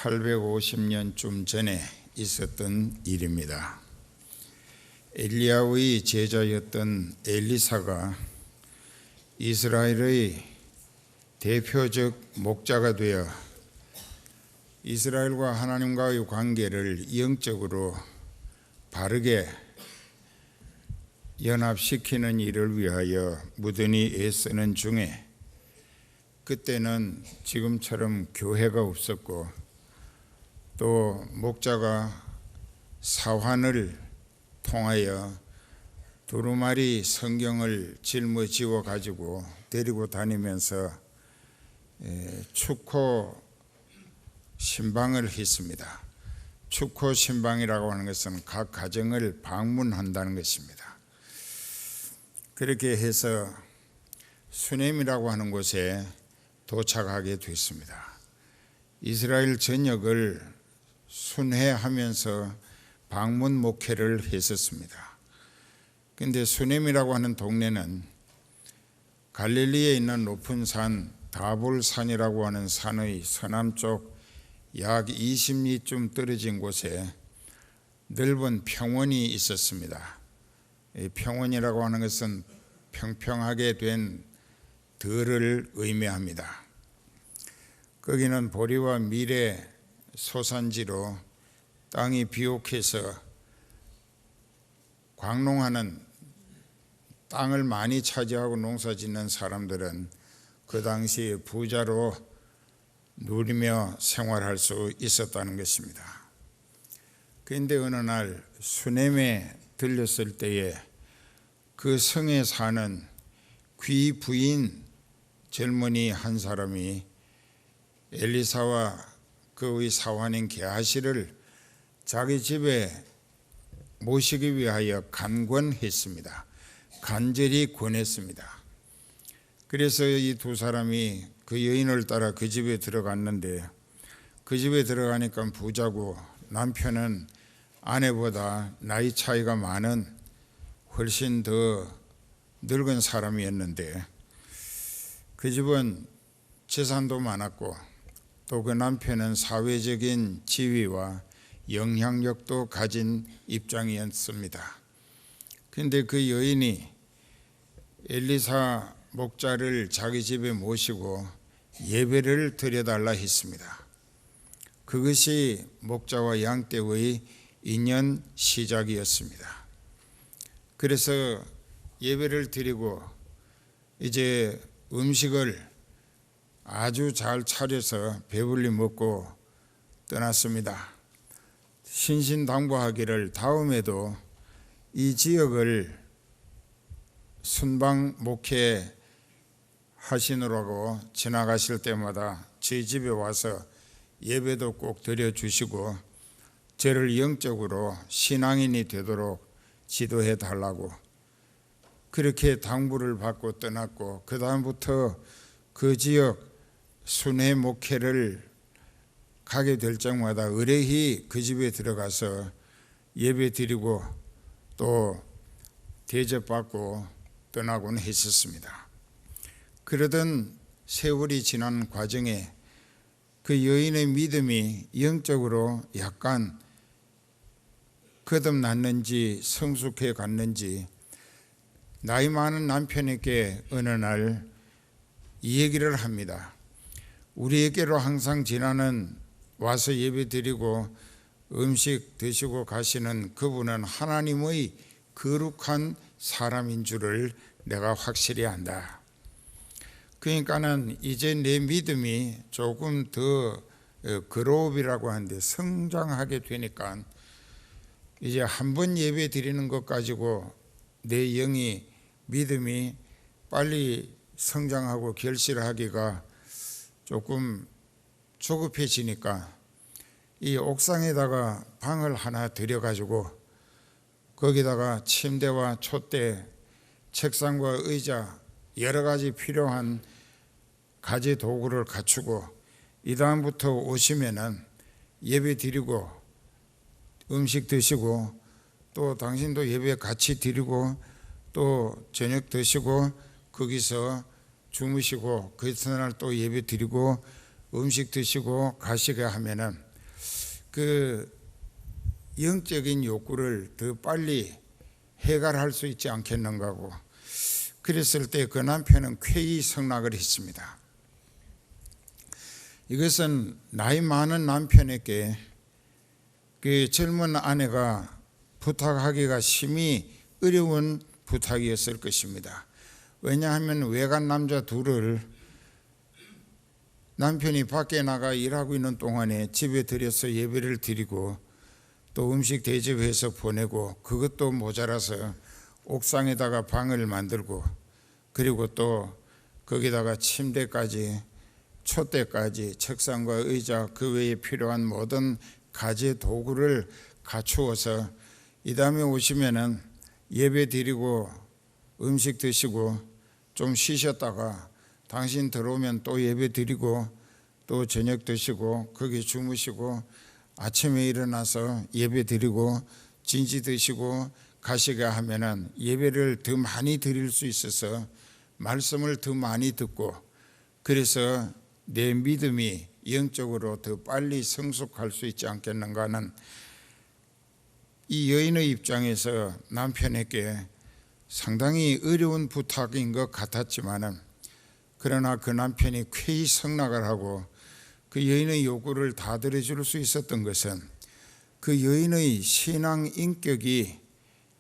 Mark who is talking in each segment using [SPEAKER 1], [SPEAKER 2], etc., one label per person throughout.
[SPEAKER 1] 850년쯤 전에 있었던 일입니다. 엘리야의 제자였던 엘리사가 이스라엘의 대표적 목자가 되어 이스라엘과 하나님과의 관계를 영적으로 바르게 연합시키는 일을 위하여 무던히 애쓰는 중에, 그때는 지금처럼 교회가 없었고 또 목자가 사환을 통하여 두루마리 성경을 짊어지워 가지고 데리고 다니면서 축호 신방을 했습니다. 축호 신방이라고 하는 것은 각 가정을 방문한다는 것입니다. 그렇게 해서 수넴이라고 하는 곳에 도착하게 됐습니다. 이스라엘 전역을 순회하면서 방문 목회를 했었습니다. 그런데 수넴이라고 하는 동네는 갈릴리에 있는 높은 산 다볼산이라고 하는 산의 서남쪽 약 20리쯤 떨어진 곳에 넓은 평원이 있었습니다. 이 평원이라고 하는 것은 평평하게 된 들을 의미합니다. 거기는 보리와 밀의 소산지로 땅이 비옥해서 광농하는, 땅을 많이 차지하고 농사 짓는 사람들은 그 당시 부자로 누리며 생활할 수 있었다는 것입니다. 그런데 어느 날 수넴에 들렸을 때에 그 성에 사는 귀부인 젊은이 한 사람이 엘리사와 그의 사환인 게하시를 자기 집에 모시기 위하여 간권했습니다. 간절히 권했습니다. 그래서 이 두 사람이 그 여인을 따라 그 집에 들어갔는데, 그 집에 들어가니까 부자고 남편은 아내보다 나이 차이가 많은 훨씬 더 늙은 사람이었는데, 그 집은 재산도 많았고 또 그 남편은 사회적인 지위와 영향력도 가진 입장이었습니다. 그런데 그 여인이 엘리사 목자를 자기 집에 모시고 예배를 드려달라 했습니다. 그것이 목자와 양떼의 인연 시작이었습니다. 그래서 예배를 드리고 이제 음식을 아주 잘 차려서 배불리 먹고 떠났습니다. 신신당부하기를 다음에도 이 지역을 순방 목회 하시느라고 지나가실 때마다 저희 집에 와서 예배도 꼭 드려주시고 저를 영적으로 신앙인이 되도록 지도해 달라고 그렇게 당부를 받고 떠났고, 그 다음부터 그 지역 순회 목회를 가게 될 적마다 의뢰히 그 집에 들어가서 예배 드리고 또 대접받고 떠나곤 했었습니다. 그러던 세월이 지난 과정에 그 여인의 믿음이 영적으로 약간 거듭났는지 성숙해 갔는지 나이 많은 남편에게 어느 날 이 얘기를 합니다. 우리에게로 항상 지나는 와서 예배 드리고 음식 드시고 가시는 그분은 하나님의 거룩한 사람인 줄을 내가 확실히 안다. 그러니까는 이제 내 믿음이 조금 더 그로업이라고 하는데 성장하게 되니까 이제 한 번 예배 드리는 것 가지고 내 영이 믿음이 빨리 성장하고 결실하기가 조금 조급해지니까 이 옥상에다가 방을 하나 들여가지고 거기다가 침대와 촛대, 책상과 의자, 여러 가지 필요한 가지 도구를 갖추고 이 다음부터 오시면은 예배 드리고 음식 드시고 또 당신도 예배 같이 드리고 또 저녁 드시고 거기서 주무시고 그 이튿날 또 예배 드리고 음식 드시고 가시게 하면은 그 영적인 욕구를 더 빨리 해결할 수 있지 않겠는가 하고, 그랬을 때 그 남편은 쾌히 승낙을 했습니다. 이것은 나이 많은 남편에게 그 젊은 아내가 부탁하기가 심히 어려운 부탁이었을 것입니다. 왜냐하면 외간 남자 둘을 남편이 밖에 나가 일하고 있는 동안에 집에 들여서 예배를 드리고 또 음식 대접해서 보내고, 그것도 모자라서 옥상에다가 방을 만들고, 그리고 또 거기다가 침대까지, 촛대까지, 책상과 의자, 그 외에 필요한 모든 가재 도구를 갖추어서 이 다음에 오시면은 예배 드리고 음식 드시고 좀 쉬셨다가 당신 들어오면 또 예배 드리고 또 저녁 드시고 거기 주무시고 아침에 일어나서 예배 드리고 진지 드시고 가시게 하면은 예배를 더 많이 드릴 수 있어서 말씀을 더 많이 듣고, 그래서 내 믿음이 영적으로 더 빨리 성숙할 수 있지 않겠는가 하는 이 여인의 입장에서 남편에게 상당히 어려운 부탁인 것 같았지만은, 그러나 그 남편이 쾌히 승낙을 하고 그 여인의 요구를 다 들어줄 수 있었던 것은 그 여인의 신앙 인격이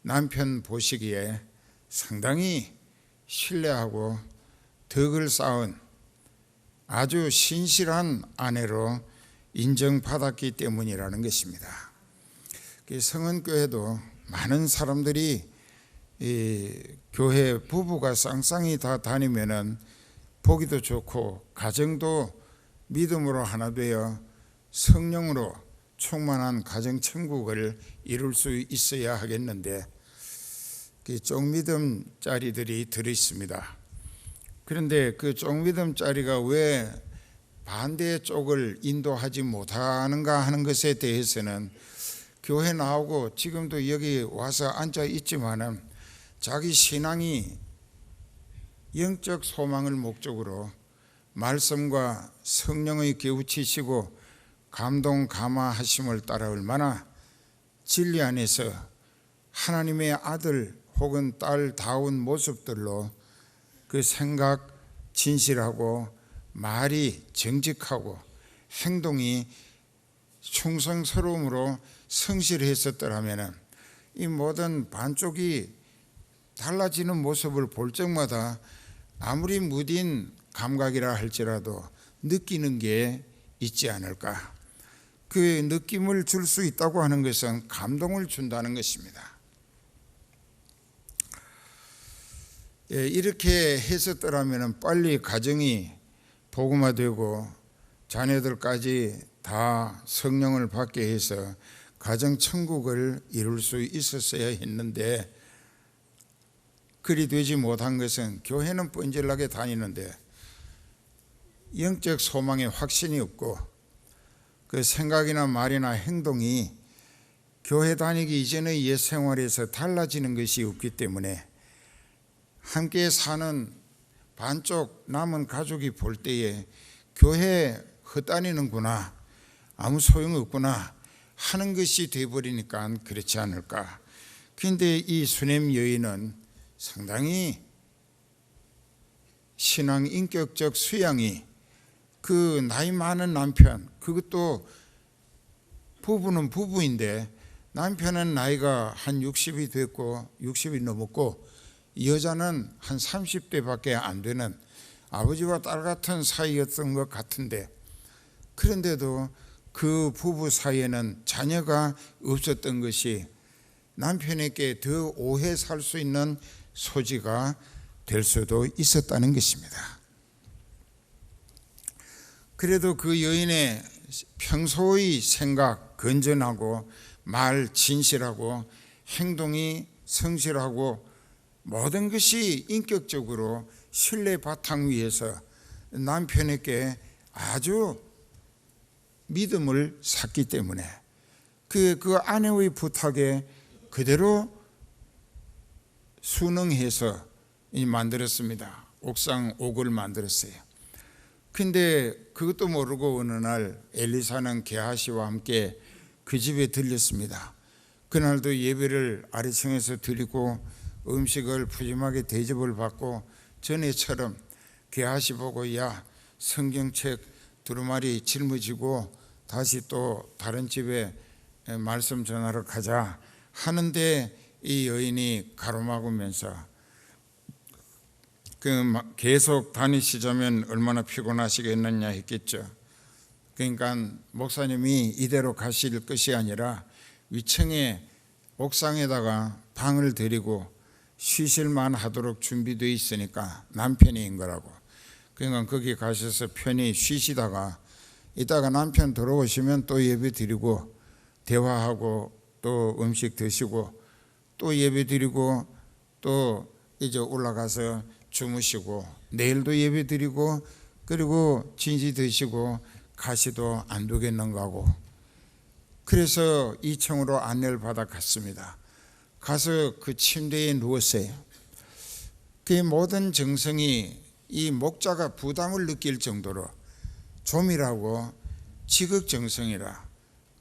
[SPEAKER 1] 남편 보시기에 상당히 신뢰하고 덕을 쌓은 아주 신실한 아내로 인정받았기 때문이라는 것입니다. 성은교회도 많은 사람들이 교회 부부가 쌍쌍이 다 다니면은 보기도 좋고 가정도 믿음으로 하나 되어 성령으로 충만한 가정 천국을 이룰 수 있어야 하겠는데, 쪽믿음짜리들이 들어있습니다. 그런데 그 쪽믿음짜리가 왜 반대 쪽을 인도하지 못하는가 하는 것에 대해서는 교회 나오고 지금도 여기 와서 앉아 있지만은 자기 신앙이 영적 소망을 목적으로 말씀과 성령의 깨우치시고 감동 감화하심을 따라 얼마나 진리 안에서 하나님의 아들 혹은 딸다운 모습들로 그 생각 진실하고 말이 정직하고 행동이 충성스러움으로 성실했었더라면 이 모든 반쪽이 달라지는 모습을 볼 적마다 아무리 무딘 감각이라 할지라도 느끼는 게 있지 않을까. 그 느낌을 줄 수 있다고 하는 것은 감동을 준다는 것입니다. 이렇게 했었더라면 빨리 가정이 복음화되고 자녀들까지 다 성령을 받게 해서 가정 천국을 이룰 수 있었어야 했는데, 그리 되지 못한 것은 교회는 뻔질나게 다니는데 영적 소망에 확신이 없고 그 생각이나 말이나 행동이 교회 다니기 이전의 옛 생활에서 달라지는 것이 없기 때문에 함께 사는 반쪽 남은 가족이 볼 때에 교회 헛다니는구나, 아무 소용없구나 하는 것이 되어버리니까 그렇지 않을까. 그런데 이 수넴 여인은 상당히 신앙 인격적 수양이, 그 나이 많은 남편, 그것도 부부는 부부인데 남편은 나이가 한 60이 됐고 60이 넘었고 여자는 한 30대밖에 안 되는 아버지와 딸 같은 사이였던 것 같은데, 그런데도 그 부부 사이에는 자녀가 없었던 것이 남편에게 더 오해 살 수 있는 소지가 될 수도 있었다는 것입니다. 그래도 그 여인의 평소의 생각 건전하고 말 진실하고 행동이 성실하고 모든 것이 인격적으로 신뢰 바탕 위에서 남편에게 아주 믿음을 샀기 때문에 그 아내의 부탁에 그대로 순응해서 만들었습니다. 옥상 옥을 만들었어요. 근데 그것도 모르고 어느 날 엘리사는 게하시와 함께 그 집에 들렸습니다. 그날도 예배를 아래층에서 드리고 음식을 푸짐하게 대접을 받고 전에처럼 게하시 보고 야 성경책 두루마리 짊어지고 다시 또 다른 집에 말씀 전하러 가자 하는데 이 여인이 가로막으면서 계속 다니시자면 얼마나 피곤하시겠느냐 했겠죠. 그러니까 목사님이 이대로 가실 것이 아니라 위층에 옥상에다가 방을 들이고 쉬실만 하도록 준비되어 있으니까 남편인 거라고. 그러니까 거기 가셔서 편히 쉬시다가 이따가 남편 들어오시면 또 예배 드리고 대화하고 또 음식 드시고 또 예배 드리고 또 이제 올라가서 주무시고 내일도 예배 드리고 그리고 진지 드시고 가시도 안 되겠는가 하고, 그래서 2층으로 안내를 받아 갔습니다. 가서 그 침대에 누웠어요. 그 모든 정성이 이 목자가 부담을 느낄 정도로 좀이라고 지극정성이라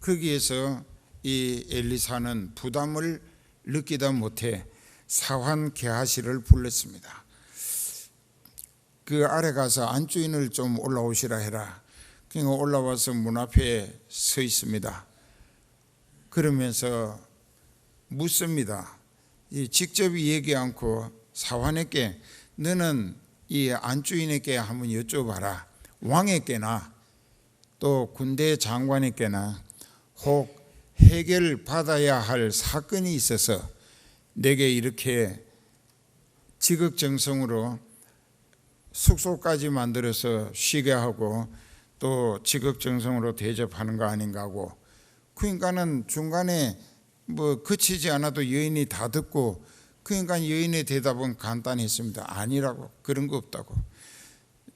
[SPEAKER 1] 거기에서 이 엘리사는 부담을 느끼다 못해 사환 게하시를 불렀습니다. 그 아래 가서 안주인을 좀 올라오시라 해라. 그러니까 올라와서 문 앞에 서 있습니다. 그러면서 묻습니다. 직접 얘기 않고 사환에게 너는 이 안주인에게 한번 여쭤봐라. 왕에게나 또 군대 장관에게나 혹 해결받아야 할 사건이 있어서 내게 이렇게 지극정성으로 숙소까지 만들어서 쉬게 하고 또 지극정성으로 대접하는 거 아닌가 하고, 그러니까는 중간에 뭐 그치지 않아도 여인이 다 듣고, 그러니까 여인의 대답은 간단했습니다. 아니라고, 그런 거 없다고.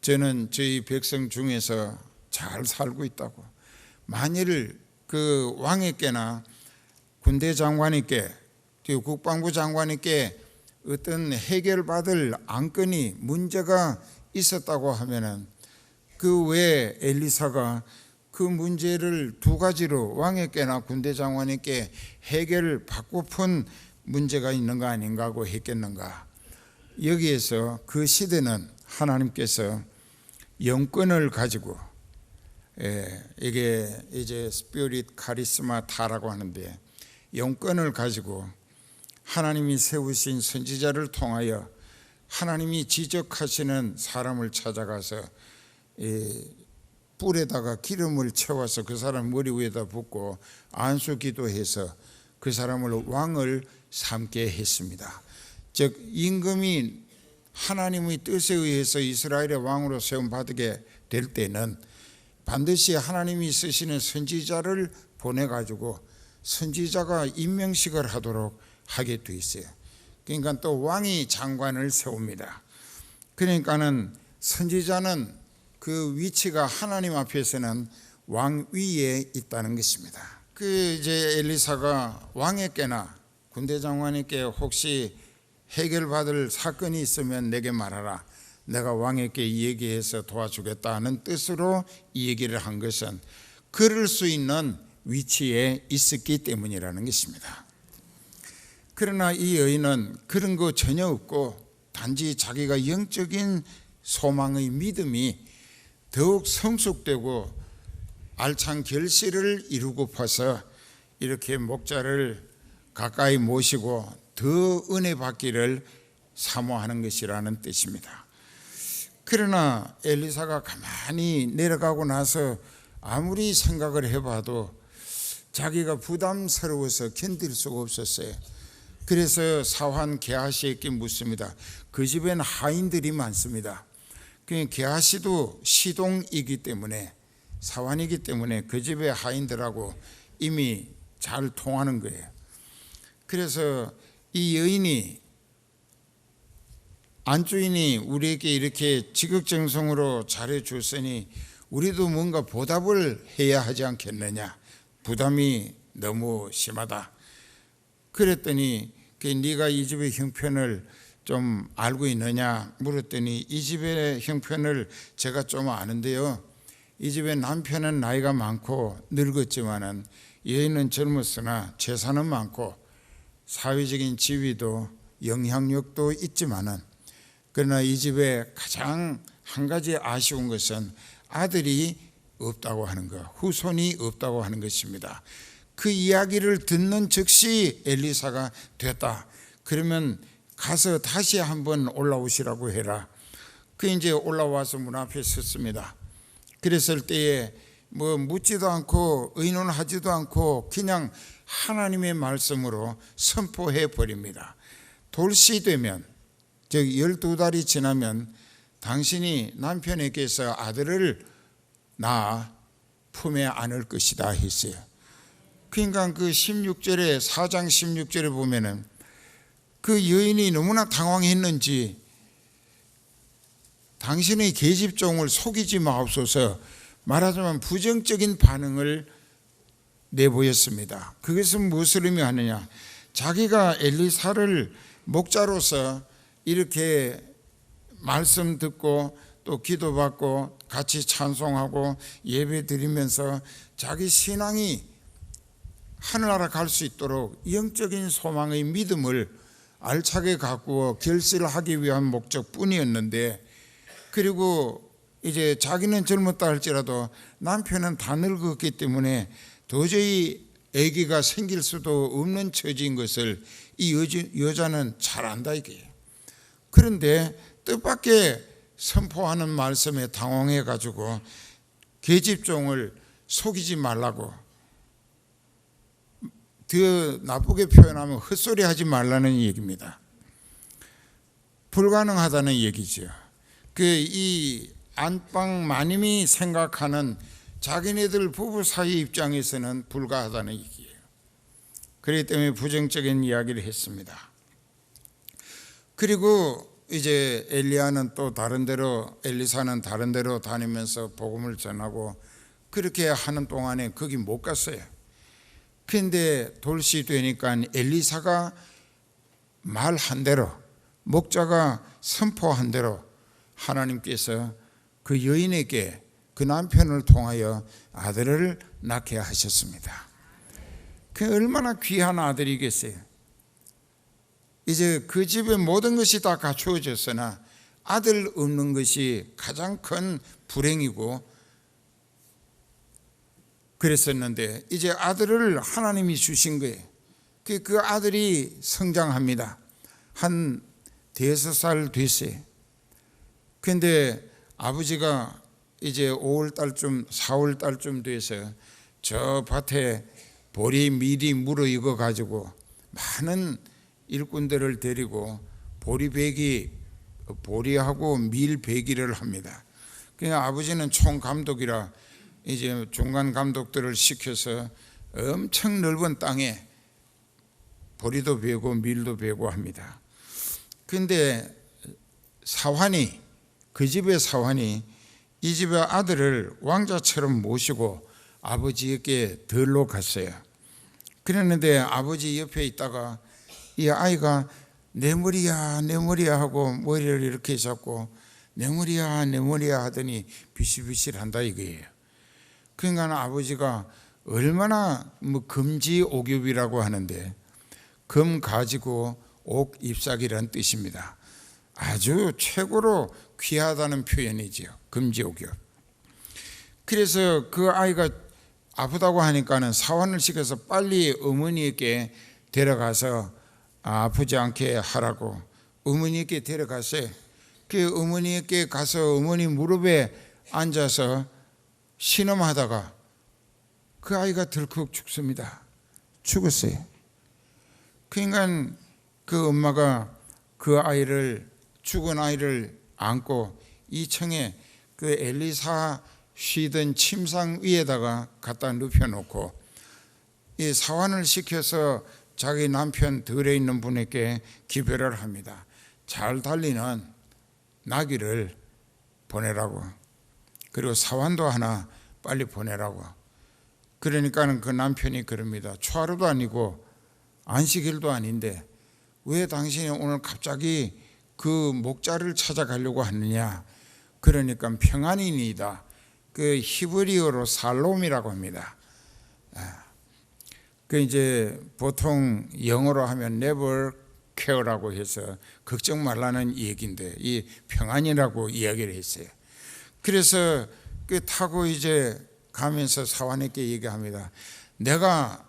[SPEAKER 1] 저는 저희 백성 중에서 잘 살고 있다고. 만일 그 왕에게나 군대 장관에게 국방부 장관에게 어떤 해결받을 안건이 문제가 있었다고 하면은 그 외에 엘리사가 그 문제를 두 가지로 왕에게나 군대 장관에게 해결받고픈 문제가 있는 거 아닌가 하고 했겠는가. 여기에서 그 시대는 하나님께서 영권을 가지고, 이게 이제 스피릿 카리스마타라고 하는데, 영권을 가지고 하나님이 세우신 선지자를 통하여 하나님이 지적하시는 사람을 찾아가서 뿔에다가 기름을 채워서 그 사람 머리 위에다 붓고 안수 기도해서 그 사람을 왕을 삼게 했습니다. 즉 임금이 하나님의 뜻에 의해서 이스라엘의 왕으로 세움받게 될 때는 반드시 하나님이 쓰시는 선지자를 보내가지고 선지자가 임명식을 하도록 하게 돼 있어요. 그러니까 또 왕이 장관을 세웁니다. 그러니까는 선지자는 그 위치가 하나님 앞에서는 왕 위에 있다는 것입니다. 그 이제 엘리사가 왕에게나 군대 장관에게 혹시 해결받을 사건이 있으면 내게 말하라. 내가 왕에게 얘기해서 도와주겠다는 뜻으로 이 얘기를 한 것은 그럴 수 있는 위치에 있었기 때문이라는 것입니다. 그러나 이 여인은 그런 거 전혀 없고 단지 자기가 영적인 소망의 믿음이 더욱 성숙되고 알찬 결실을 이루고파서 이렇게 목자를 가까이 모시고 더 은혜 받기를 사모하는 것이라는 뜻입니다. 그러나 엘리사가 가만히 내려가고 나서 아무리 생각을 해봐도 자기가 부담스러워서 견딜 수가 없었어요. 그래서 사환 게하시에게 묻습니다. 그 집엔 하인들이 많습니다. 게하시도 시동이기 때문에, 사환이기 때문에 그 집의 하인들하고 이미 잘 통하는 거예요. 그래서 이 여인이, 안주인이 우리에게 이렇게 지극정성으로 잘해줬으니 우리도 뭔가 보답을 해야 하지 않겠느냐. 부담이 너무 심하다. 그랬더니 네가 이 집의 형편을 좀 알고 있느냐 물었더니 이 집의 형편을 제가 좀 아는데요. 이 집의 남편은 나이가 많고 늙었지만은 여인은 젊었으나 재산은 많고 사회적인 지위도 영향력도 있지만은, 그러나 이 집에 가장 한 가지 아쉬운 것은 아들이 없다고 하는 것, 후손이 없다고 하는 것입니다. 그 이야기를 듣는 즉시 엘리사가 됐다, 그러면 가서 다시 한번 올라오시라고 해라. 그 이제 올라와서 문 앞에 섰습니다. 그랬을 때에 뭐 묻지도 않고 의논하지도 않고 그냥 하나님의 말씀으로 선포해 버립니다. 돌시 되면, 즉 12달이 지나면 당신이 남편에게서 아들을 낳아 품에 안을 것이다 했어요. 그러니까 그 16절에, 4장 16절에 보면은 그 여인이 너무나 당황했는지 당신의 계집종을 속이지 마옵소서, 말하자면 부정적인 반응을 내보였습니다. 그것은 무엇을 의미하느냐, 자기가 엘리사를 목자로서 이렇게 말씀 듣고 또 기도받고 같이 찬송하고 예배 드리면서 자기 신앙이 하늘나라 갈 수 있도록 영적인 소망의 믿음을 알차게 가꾸어 결실하기 위한 목적뿐이었는데, 그리고 이제 자기는 젊었다 할지라도 남편은 다 늙었기 때문에 도저히 아기가 생길 수도 없는 처지인 것을 이 여자는 잘 안다 이게요. 그런데 뜻밖의 선포하는 말씀에 당황해 가지고 계집종을 속이지 말라고, 더 나쁘게 표현하면 헛소리 하지 말라는 얘기입니다. 불가능하다는 얘기죠. 이 안방 마님이 생각하는 자기네들 부부 사이 입장에서는 불가하다는 얘기예요. 그렇기 때문에 부정적인 이야기를 했습니다. 그리고 이제 엘리야는 또 다른 데로, 엘리사는 다른 데로 다니면서 복음을 전하고 그렇게 하는 동안에 거기 못 갔어요. 그런데 돌시 되니까 엘리사가 말한 대로, 목자가 선포한 대로 하나님께서 그 여인에게 그 남편을 통하여 아들을 낳게 하셨습니다. 그 얼마나 귀한 아들이겠어요. 이제 그 집에 모든 것이 다 갖추어졌으나 아들 없는 것이 가장 큰 불행이고 그랬었는데, 이제 아들을 하나님이 주신 거예요. 그 아들이 성장합니다. 한 5살 됐어요. 그런데 아버지가 이제 5월달쯤 4월달쯤 돼서 저 밭에 보리 밀이 무르익어 가지고 많은 일꾼들을 데리고 보리하고 밀 배기를 합니다. 그냥 아버지는 총감독이라 이제 중간 감독들을 시켜서 엄청 넓은 땅에 보리도 베고 밀도 베고 합니다. 그런데 사환이, 그 집의 사환이 이 집의 아들을 왕자처럼 모시고 아버지에게 들러 갔어요. 그랬는데 아버지 옆에 있다가 이 아이가 내 머리야 내 머리야 하고 머리를 이렇게 잡고 내 머리야 내 머리야 하더니 비실비실한다 이거예요. 그러니까 아버지가 얼마나 금지옥엽이라고 하는데, 금 가지고 옥 잎사귀라는 뜻입니다. 아주 최고로 귀하다는 표현이지요, 금지옥엽. 그래서 그 아이가 아프다고 하니까는 사환을 시켜서 빨리 어머니에게 데려가서 아프지 않게 하라고 어머니에게 데려갔어요. 그 어머니에게 가서 어머니 무릎에 앉아서 신음하다가 그 아이가 덜컥 죽습니다. 죽었어요. 그러니까 그 엄마가 그 아이를, 죽은 아이를 안고 2층에 그 엘리사 쉬던 침상 위에다가 갖다 눕혀놓고 이 사환을 시켜서 자기 남편 들에 있는 분에게 기별을 합니다. 잘 달리는 나귀를 보내라고, 그리고 사환도 하나 빨리 보내라고. 그러니까는 그 남편이 그럽니다. 초하루도 아니고 안식일도 아닌데 왜 당신이 오늘 갑자기 그 목자를 찾아가려고 하느냐. 그러니까 평안인이다. 그 히브리어로 살롬이라고 합니다. 그 이제 보통 영어로 하면 never care라고 해서 걱정 말라는 얘기인데 이 평안이라고 이야기를 했어요. 그래서 그 타고 이제 가면서 사환에게 얘기합니다. 내가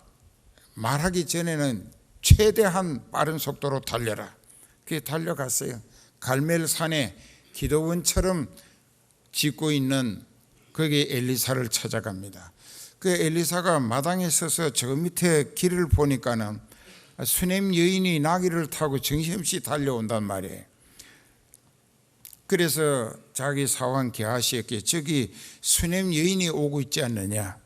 [SPEAKER 1] 말하기 전에는 최대한 빠른 속도로 달려라. 그게 달려갔어요. 갈멜산에 기도원처럼 짓고 있는 거기 엘리사를 찾아갑니다. 그 엘리사가 마당에 서서 저 밑에 길을 보니까는 수넴 여인이 나귀를 타고 정신없이 달려온단 말이에요. 그래서 자기 사환 게하시에게 저기 수넴 여인이 오고 있지 않느냐,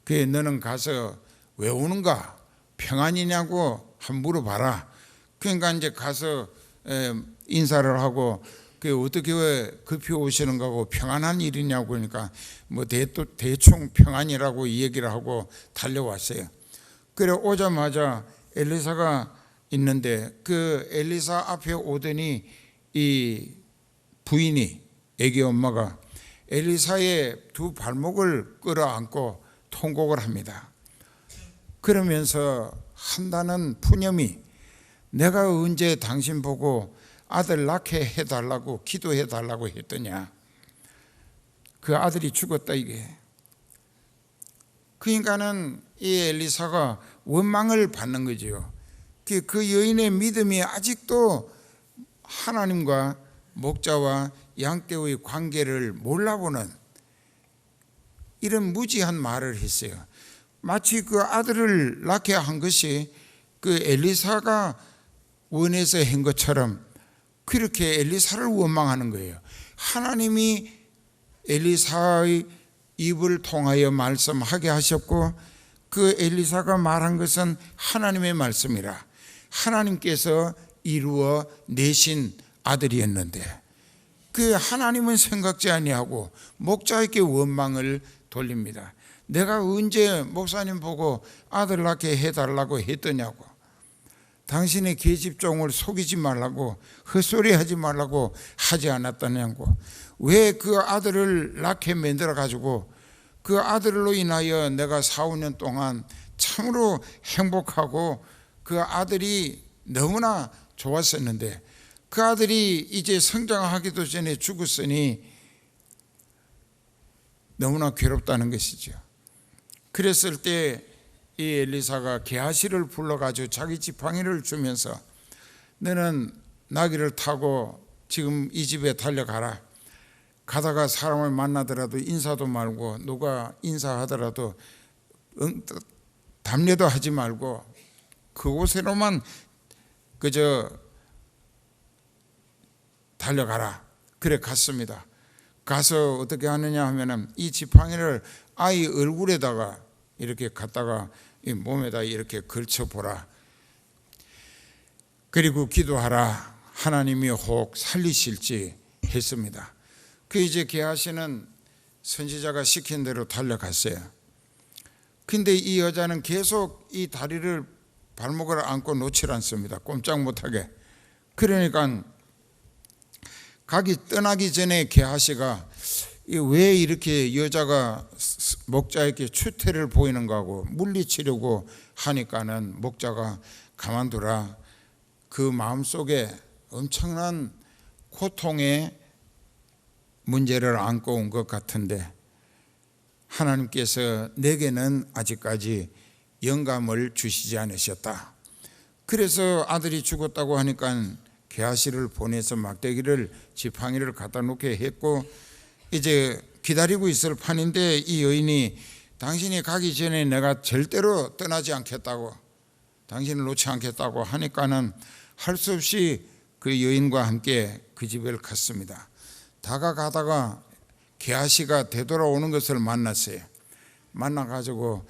[SPEAKER 1] 그래 너는 가서 왜 오는가, 평안이냐고 한번 물어봐라. 그러니까 이제 가서 인사를 하고 그 어떻게 왜 급히 오시는 거고 평안한 일이냐고 그러니까 뭐 대충 평안이라고 이 얘기를 하고 달려왔어요. 그래 오자마자 엘리사가 있는데 그 엘리사 앞에 오더니 이 부인이 애기 엄마가 엘리사의 두 발목을 끌어안고 통곡을 합니다. 그러면서 한다는 푸념이 내가 언제 당신 보고 아들 낳게 해달라고 기도해달라고 했더냐. 그 아들이 죽었다 이게. 그러니까는 이 엘리사가 원망을 받는 거지요. 그 여인의 믿음이 아직도 하나님과 목자와 양떼의 관계를 몰라보는 이런 무지한 말을 했어요. 마치 그 아들을 낳게 한 것이 그 엘리사가 원해서 한 것처럼 그렇게 엘리사를 원망하는 거예요. 하나님이 엘리사의 입을 통하여 말씀하게 하셨고 그 엘리사가 말한 것은 하나님의 말씀이라 하나님께서 이루어 내신 아들이었는데 그 하나님은 생각지 아니하고 목자에게 원망을 돌립니다. 내가 언제 목사님 보고 아들 낳게 해달라고 했더냐고, 당신의 계집종을 속이지 말라고 헛소리하지 말라고 하지 않았다냐고, 왜 그 아들을 낳게 만들어 가지고 그 아들로 인하여 내가 4-5년 동안 참으로 행복하고 그 아들이 너무나 좋았었는데 그 아들이 이제 성장하기도 전에 죽었으니 너무나 괴롭다는 것이죠. 그랬을 때 이 엘리사가 게하시를 불러가지고 자기 지팡이를 주면서 너는 나귀를 타고 지금 이 집에 달려가라. 가다가 사람을 만나더라도 인사도 말고 누가 인사하더라도 담례도 하지 말고 그곳으로만 그저 달려가라. 그래 갔습니다. 가서 어떻게 하느냐 하면은 이 지팡이를 아이 얼굴에다가 이렇게 갖다가 이 몸에다 이렇게 걸쳐보라. 그리고 기도하라. 하나님이 혹 살리실지 했습니다. 그 이제 게하시는 선지자가 시킨 대로 달려갔어요. 근데 이 여자는 계속 이 다리를 발목을 안고 놓질 않습니다. 꼼짝 못하게. 그러니까 떠나기 전에 게하시가 왜 이렇게 여자가 목자에게 추태를 보이는가 하고 물리치려고 하니까는 목자가 가만두라. 그 마음속에 엄청난 고통의 문제를 안고 온 것 같은데 하나님께서 내게는 아직까지 영감을 주시지 않으셨다. 그래서 아들이 죽었다고 하니까 게하시를 보내서 막대기를 지팡이를 갖다 놓게 했고 이제 기다리고 있을 판인데 이 여인이 당신이 가기 전에 내가 절대로 떠나지 않겠다고, 당신을 놓지 않겠다고 하니까는 할 수 없이 그 여인과 함께 그 집을 갔습니다. 다가가다가 게하시가 되돌아오는 것을 만났어요. 만나가지고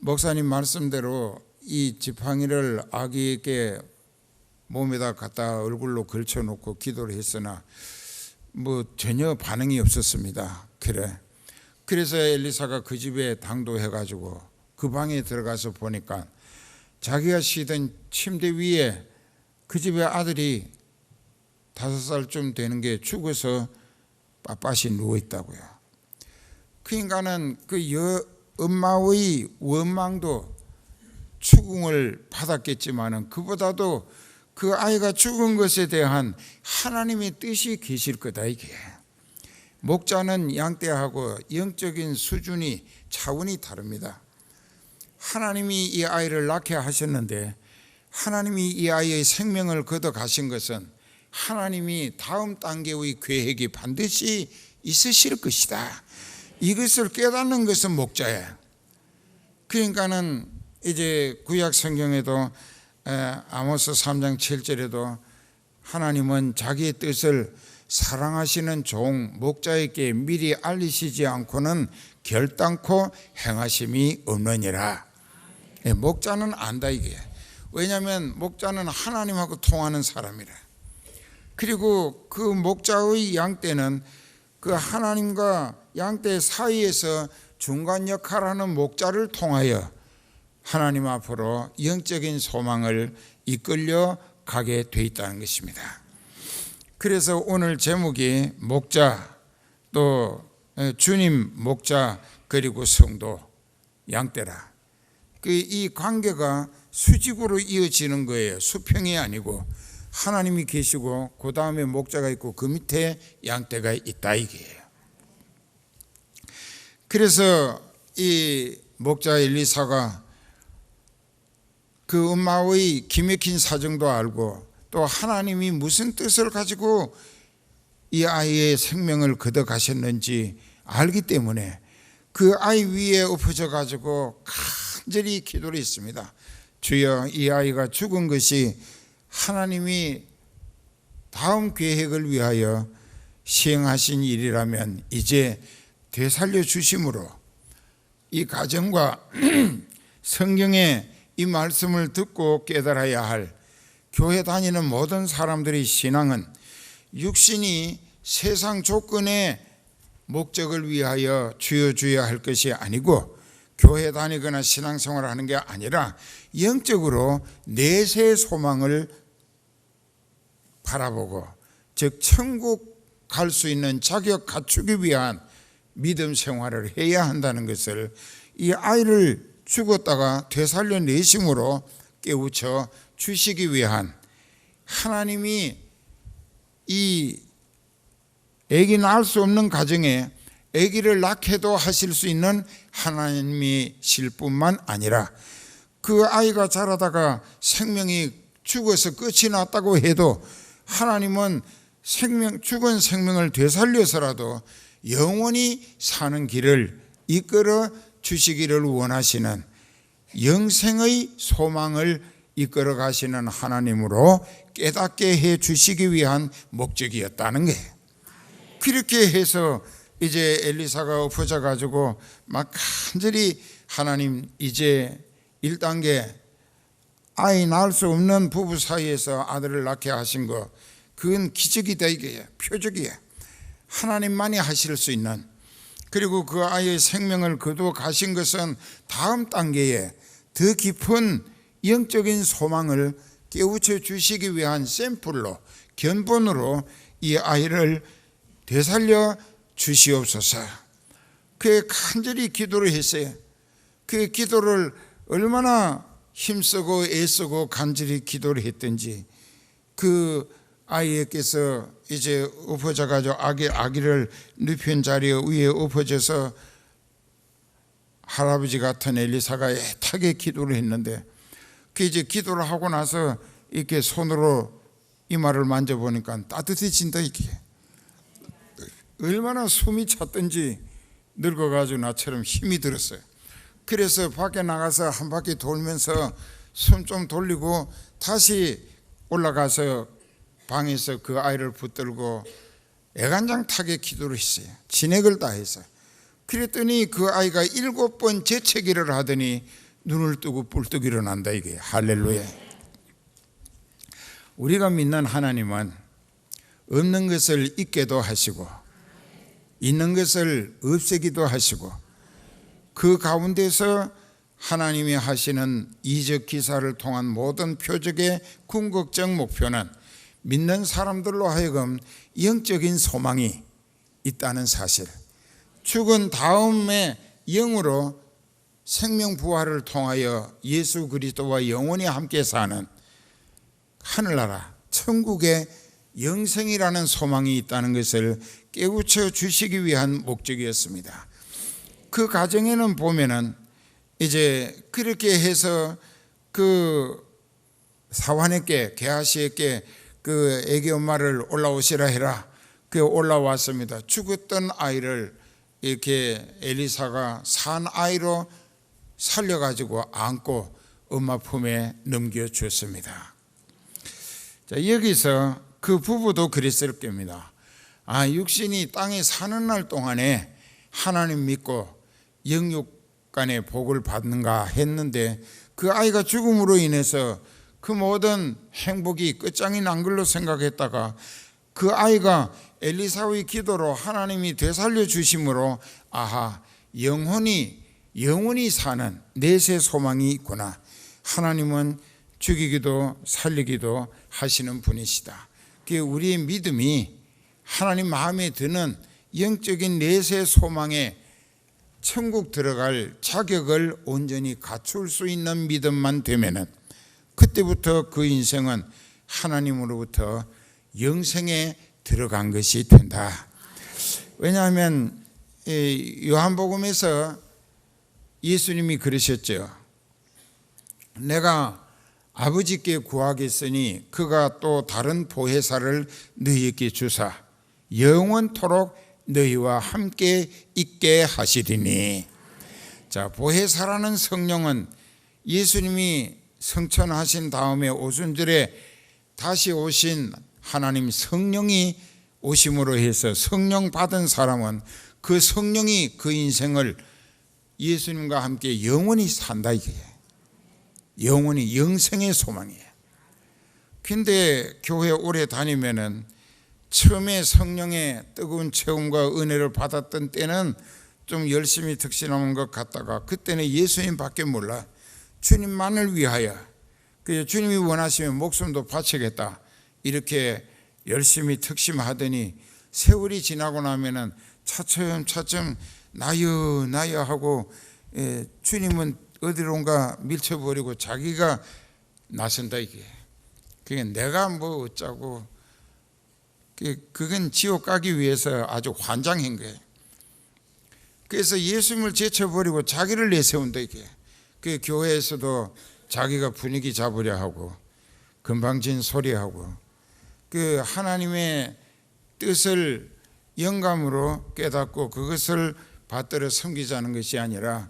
[SPEAKER 1] 목사님 말씀대로 이 지팡이를 아기에게 몸에다 갖다 얼굴로 걸쳐놓고 기도를 했으나 뭐 전혀 반응이 없었습니다. 그래서 엘리사가 그 집에 당도해가지고 그 방에 들어가서 보니까 자기가 쉬던 침대 위에 그 집의 아들이 5살쯤 되는 게 죽어서 빳빳이 누워있다고요. 그 인간은 그 엄마의 원망도 추궁을 받았겠지만은 그보다도 그 아이가 죽은 것에 대한 하나님의 뜻이 계실 거다. 이게 목자는 양떼하고 영적인 수준이 차원이 다릅니다. 하나님이 이 아이를 낳게 하셨는데 하나님이 이 아이의 생명을 걷어 가신 것은 하나님이 다음 단계의 계획이 반드시 있으실 것이다. 이것을 깨닫는 것은 목자예요. 그러니까는 이제 구약 성경에도 아모스 3장 7절에도 하나님은 자기의 뜻을 사랑하시는 종 목자에게 미리 알리시지 않고는 결단코 행하심이 없느니라. 목자는 안다 이게. 왜냐하면 목자는 하나님하고 통하는 사람이라. 그리고 그 목자의 양떼는 그 하나님과 양떼 사이에서 중간 역할하는 목자를 통하여 하나님 앞으로 영적인 소망을 이끌려 가게 돼 있다는 것입니다. 그래서 오늘 제목이 목자, 또 주님 목자, 그리고 성도 양떼라. 이 관계가 수직으로 이어지는 거예요. 수평이 아니고 하나님이 계시고 그 다음에 목자가 있고 그 밑에 양떼가 있다 이게요. 그래서 이 목자 엘리사가 그 엄마의 기맥힌 사정도 알고 또 하나님이 무슨 뜻을 가지고 이 아이의 생명을 걷어 가셨는지 알기 때문에 그 아이 위에 엎어져 가지고 간절히 기도를 했습니다. 주여, 이 아이가 죽은 것이 하나님이 다음 계획을 위하여 시행하신 일이라면 이제 되살려 주심으로 이 가정과 성경의 이 말씀을 듣고 깨달아야 할 교회 다니는 모든 사람들의 신앙은 육신이 세상 조건의 목적을 위하여 주어줘야 할 것이 아니고 교회 다니거나 신앙생활을 하는 게 아니라 영적으로 내세 소망을 바라보고, 즉 천국 갈 수 있는 자격 갖추기 위한 믿음 생활을 해야 한다는 것을 이 아이를 죽었다가 되살려 내심으로 깨우쳐 주시기 위한, 하나님이 이 아기 낳을 수 없는 가정에 아기를 낳게도 하실 수 있는 하나님이실 뿐만 아니라 그 아이가 자라다가 생명이 죽어서 끝이 났다고 해도 하나님은 죽은 생명을 되살려서라도 영원히 사는 길을 이끌어 주시기를 원하시는 영생의 소망을 이끌어 가시는 하나님으로 깨닫게 해 주시기 위한 목적이었다는 게, 그렇게 해서 이제 엘리사가 엎어져 가지고 막 간절히 하나님, 이제 1단계 아이 낳을 수 없는 부부 사이에서 아들을 낳게 하신 거, 그건 기적이다, 이게 표적이에요. 하나님만이 하실 수 있는, 그리고 그 아이의 생명을 거두어 가신 것은 다음 단계에 더 깊은 영적인 소망을 깨우쳐 주시기 위한 샘플로, 견본으로 이 아이를 되살려 주시옵소서. 그 간절히 기도를 했어요. 그 기도를 얼마나 힘쓰고 애쓰고 간절히 기도를 했든지 그 아이에게서 이제 엎어져 가지고 아기를 눕힌 자리에 위에 엎어져서 할아버지 같은 엘리사가 애타게 기도를 했는데, 그 이제 기도를 하고 나서 이렇게 손으로 이마를 만져보니까 따뜻해진다. 이게 얼마나 숨이 찼든지 늙어가지고 나처럼 힘이 들었어요. 그래서 밖에 나가서 한 바퀴 돌면서 숨 좀 돌리고 다시 올라가서 방에서 그 아이를 붙들고 애간장타게 기도를 했어요. 진액을 다해서. 그랬더니 그 아이가 7번 재채기를 하더니 눈을 뜨고 뿔떡 일어난다. 이게 할렐루야. 우리가 믿는 하나님은 없는 것을 있게도 하시고 있는 것을 없애기도 하시고, 그 가운데서 하나님이 하시는 이적 기사를 통한 모든 표적의 궁극적 목표는 믿는 사람들로 하여금 영적인 소망이 있다는 사실, 죽은 다음에 영으로 생명 부활을 통하여 예수 그리스도와 영원히 함께 사는 하늘나라 천국의 영생이라는 소망이 있다는 것을 깨우쳐 주시기 위한 목적이었습니다. 그 과정에는 보면은 이제 그렇게 해서 그 사환에게 게하시에게 그 애기 엄마를 올라오시라 해라. 그 올라왔습니다. 죽었던 아이를 이렇게 엘리사가 산 아이로 살려가지고 안고 엄마 품에 넘겨주었습니다. 자, 여기서 그 부부도 그랬을 겁니다. 육신이 땅에 사는 날 동안에 하나님 믿고 영육간의 복을 받는가 했는데 그 아이가 죽음으로 인해서 그 모든 행복이 끝장이 난 걸로 생각했다가 그 아이가 엘리사의 기도로 하나님이 되살려 주심으로 영원히 사는 내세 소망이 있구나. 하나님은 죽이기도 살리기도 하시는 분이시다. 우리의 믿음이 하나님 마음에 드는 영적인 내세 소망에 천국 들어갈 자격을 온전히 갖출 수 있는 믿음만 되면은 그때부터 그 인생은 하나님으로부터 영생에 들어간 것이 된다. 왜냐하면 요한복음에서 예수님이 그러셨죠. 내가 아버지께 구하겠으니 그가 또 다른 보혜사를 너희에게 주사 영원토록 너희와 함께 있게 하시리니. 자, 보혜사라는 성령은 예수님이 성천하신 다음에 오순절에 다시 오신 하나님 성령이 오심으로 해서 성령 받은 사람은 그 성령이 그 인생을 예수님과 함께 영원히 산다. 이게 영원히 영생의 소망이에요. 근데 교회 오래 다니면은 처음에 성령의 뜨거운 체험과 은혜를 받았던 때는 좀 열심히 특신하는 것 같다가 그때는 예수님밖에 몰라. 주님만을 위하여 그래서 주님이 원하시면 목숨도 바치겠다 이렇게 열심히 특심하더니 세월이 지나고 나면은 차츰 나여 하고 주님은 어디론가 밀쳐버리고 자기가 나선다. 이게 그게 내가 뭐 어쩌고 그건 지옥 가기 위해서 아주 환장한 거예요. 그래서 예수님을 제쳐버리고 자기를 내세운다. 이게 그 교회에서도 자기가 분위기 잡으려 하고 건방진 소리하고 그 하나님의 뜻을 영감으로 깨닫고 그것을 받들어 섬기자는 것이 아니라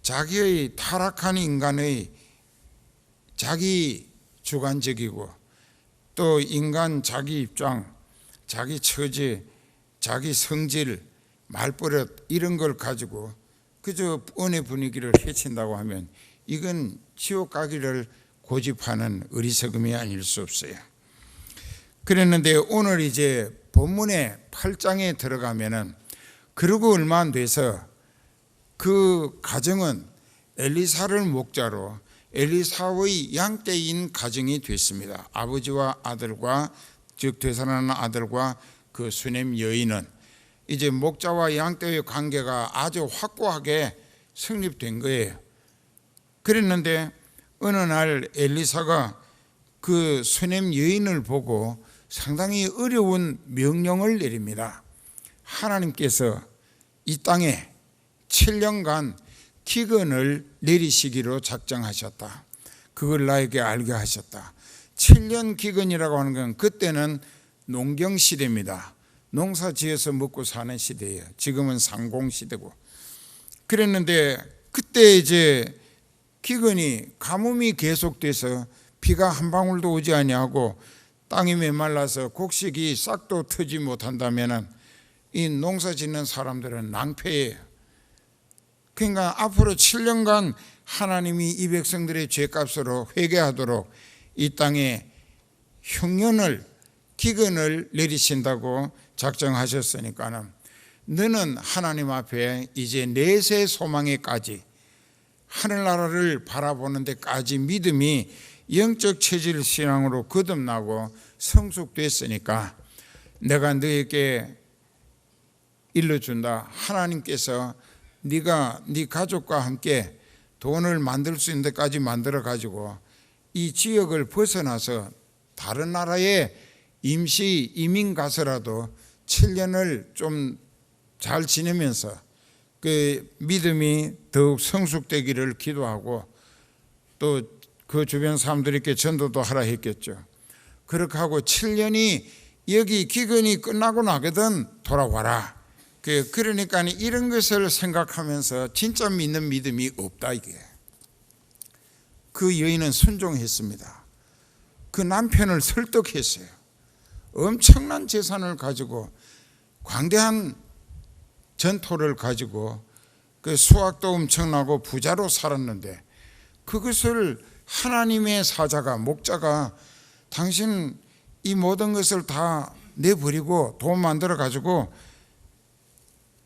[SPEAKER 1] 자기의 타락한 인간의 자기 주관적이고 또 인간 자기 입장, 자기 처지, 자기 성질, 말버릇 이런 걸 가지고 그저 은혜 분위기를 해친다고 하면 이건 지옥 가기를 고집하는 어리석음이 아닐 수 없어요. 그랬는데 오늘 이제 본문의 8장에 들어가면은 그러고 얼마 안 돼서 그 가정은 엘리사를 목자로 엘리사의 양떼인 가정이 됐습니다. 아버지와 아들과 즉 되살아난 아들과 그 수넴 여인은 이제 목자와 양떼의 관계가 아주 확고하게 성립된 거예요. 그랬는데 어느 날 엘리사가 그 수넴 여인을 보고 상당히 어려운 명령을 내립니다. 하나님께서 이 땅에 7년간 기근을 내리시기로 작정하셨다. 그걸 나에게 알게 하셨다. 7년 기근이라고 하는 건 그때는 농경 시대입니다. 농사 지어서 먹고 사는 시대예요. 지금은 상공 시대고. 그랬는데 그때 이제 기근이 가뭄이 계속돼서 비가 한 방울도 오지 아니하고 땅이 메말라서 곡식이 싹도 트지 못한다면은 이 농사 짓는 사람들은 낭패예요. 그러니까 앞으로 7년간 하나님이 이 백성들의 죄값으로 회개하도록 이 땅에 흉년을 기근을 내리신다고 작정하셨으니까는 너는 하나님 앞에 이제 내세 소망에까지 하늘나라를 바라보는 데까지 믿음이 영적 체질 신앙으로 거듭나고 성숙됐으니까 내가 너에게 일러준다. 하나님께서 네가 네 가족과 함께 돈을 만들 수 있는 데까지 만들어 가지고 이 지역을 벗어나서 다른 나라에 임시 이민 가서라도 7년을 좀 잘 지내면서 그 믿음이 더욱 성숙되기를 기도하고 또 그 주변 사람들에게 전도도 하라 했겠죠. 그렇게 하고 7년이 여기 기근이 끝나고 나거든 돌아와라. 그러니까 이런 것을 생각하면서 진짜 믿는 믿음이 없다 이게. 그 여인은 순종했습니다. 그 남편을 설득했어요. 엄청난 재산을 가지고 광대한 전토를 가지고 그 수확도 엄청나고 부자로 살았는데 그것을 하나님의 사자가 목자가 당신 이 모든 것을 다 내버리고 돈 만들어 가지고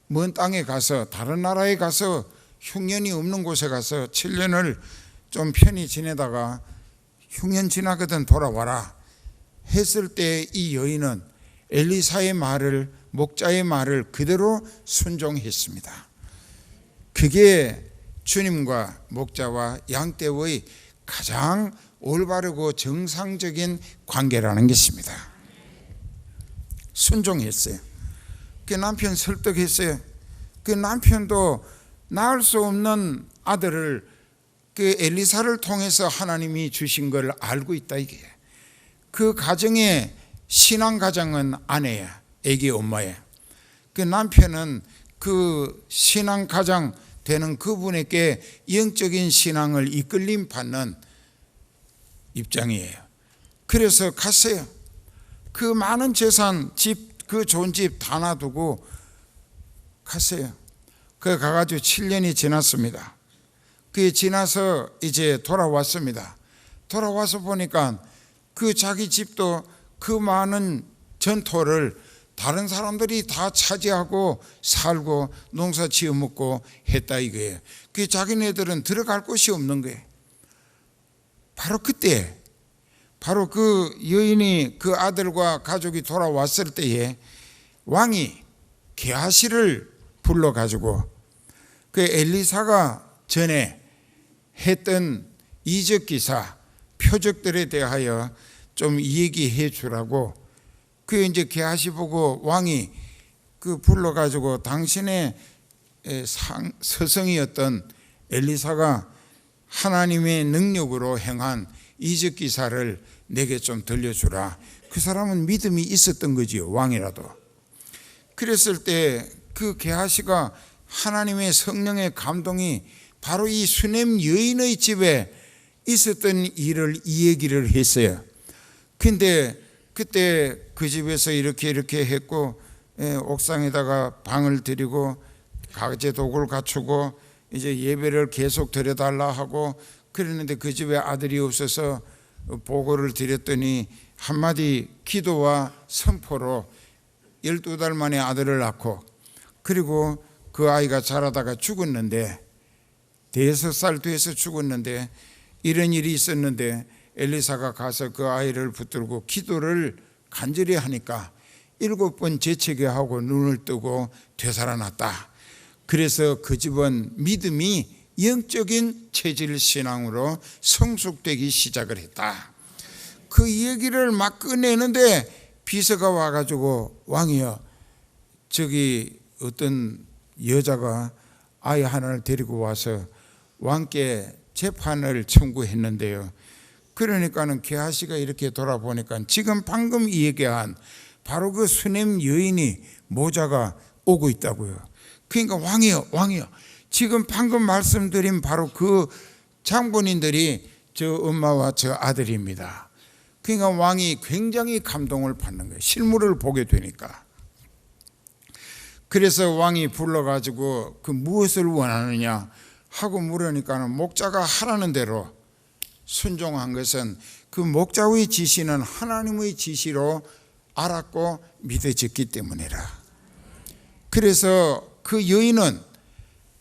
[SPEAKER 1] 먼 땅에 가서 다른 나라에 가서 흉년이 없는 곳에 가서 7년을 좀 편히 지내다가 흉년 지나거든 돌아와라 했을 때 이 여인은 엘리사의 말을 목자의 말을 그대로 순종했습니다. 그게 주님과 목자와 양떼의 가장 올바르고 정상적인 관계라는 것입니다. 순종했어요. 그 남편 설득했어요. 그 남편도 낳을 수 없는 아들을 그 엘리사를 통해서 하나님이 주신 걸 알고 있다 이게. 그 가정의 신앙 가정은 아내야, 애기 엄마야. 그 남편은 그 신앙 가장 되는 그분에게 영적인 신앙을 이끌림 받는 입장이에요. 그래서 갔어요. 그 많은 재산, 집, 그 좋은 집 다 놔두고 갔어요. 그 가가지고 7년이 지났습니다. 그게 지나서 이제 돌아왔습니다. 돌아와서 보니까 그 자기 집도 그 많은 전토를 다른 사람들이 다 차지하고 살고 농사 지어 먹고 했다 이거예요. 그 자기네들은 들어갈 곳이 없는 거예요. 바로 그때 바로 그 여인이 그 아들과 가족이 돌아왔을 때에 왕이 게하시를 불러가지고 그 엘리사가 전에 했던 이적 기사 표적들에 대하여 좀 얘기해 주라고 그 이제 게하시 보고 왕이 그 불러가지고 당신의 서성이었던 엘리사가 하나님의 능력으로 행한 이적 기사를 내게 좀 들려주라. 그 사람은 믿음이 있었던 거지요, 왕이라도. 그랬을 때 그 게하시가 하나님의 성령의 감동이 바로 이 수넴 여인의 집에 있었던 일을 이 얘기를 했어요. 근데 그때 그 집에서 이렇게 했고 옥상에다가 방을 들이고 가제 도구를 갖추고 이제 예배를 계속 드려달라 하고 그랬는데 그 집에 아들이 없어서 보고를 드렸더니 한마디 기도와 선포로 12달 만에 아들을 낳고 그리고 그 아이가 자라다가 죽었는데 5살 돼서 죽었는데 이런 일이 있었는데 엘리사가 가서 그 아이를 붙들고 기도를 간절히 하니까 7번 재채기 하고 눈을 뜨고 되살아났다. 그래서 그 집은 믿음이 영적인 체질 신앙으로 성숙되기 시작을 했다. 그 얘기를 막 꺼내는데 비서가 와가지고 왕이여 저기 어떤 여자가 아이 하나를 데리고 와서 왕께 재판을 청구했는데요. 그러니까는 게하시가 이렇게 돌아보니까 지금 방금 얘기한 바로 그 수넴 여인이 모자가 오고 있다고요. 그러니까 왕이여 지금 방금 말씀드린 바로 그 장본인들이 저 엄마와 저 아들입니다. 그러니까 왕이 굉장히 감동을 받는 거예요. 실물을 보게 되니까. 그래서 왕이 불러가지고 그 무엇을 원하느냐 하고 물으니까는 목자가 하라는 대로 순종한 것은 그 목자의 지시는 하나님의 지시로 알았고 믿어졌기 때문이라. 그래서 그 여인은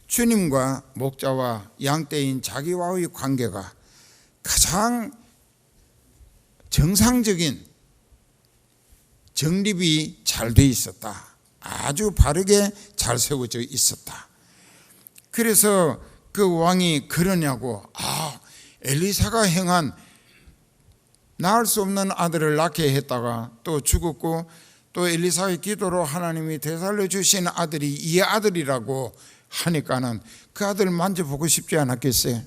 [SPEAKER 1] 주님과 목자와 양떼인 자기와의 관계가 가장 정상적인 정립이 잘 돼 있었다. 아주 바르게 잘 세워져 있었다. 그래서 그 왕이 그러냐고, 엘리사가 행한 낳을 수 없는 아들을 낳게 했다가 또 죽었고, 또 엘리사의 기도로 하나님이 되살려 주신 아들이 이 아들이라고 하니까는 그 아들 만져보고 싶지 않았겠어요.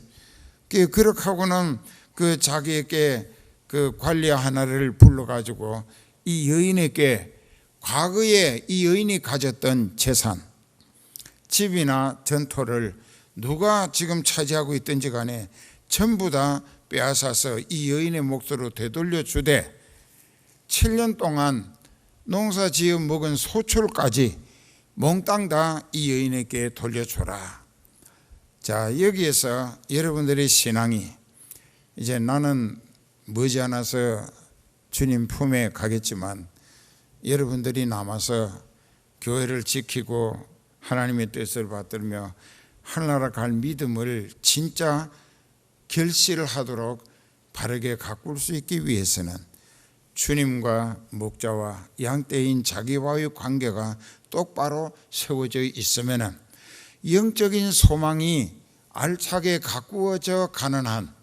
[SPEAKER 1] 그렇게 하고는 그 자기에게 그 관리 하나를 불러가지고 이 여인에게 과거에 이 여인이 가졌던 재산, 집이나 전토를 누가 지금 차지하고 있든지 간에 전부 다 빼앗아서 이 여인의 몫으로 되돌려 주되 7년 동안 농사 지어 먹은 소출까지 몽땅 다 이 여인에게 돌려줘라. 자, 여기에서 여러분들의 신앙이 이제 나는 머지않아서 주님 품에 가겠지만 여러분들이 남아서 교회를 지키고 하나님의 뜻을 받들며 하늘나라 갈 믿음을 진짜 결실을 하도록 바르게 가꿀 수 있기 위해서는 주님과 목자와 양떼인 자기와의 관계가 똑바로 세워져 있으면 영적인 소망이 알차게 가꾸어져 가는 한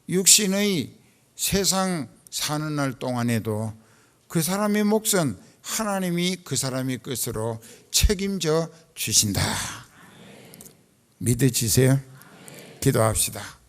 [SPEAKER 1] 육신의 세상 사는 날 동안에도 그 사람의 몫은 하나님이 그 사람의 것으로 책임져 주신다. 믿어지세요? 기도합시다.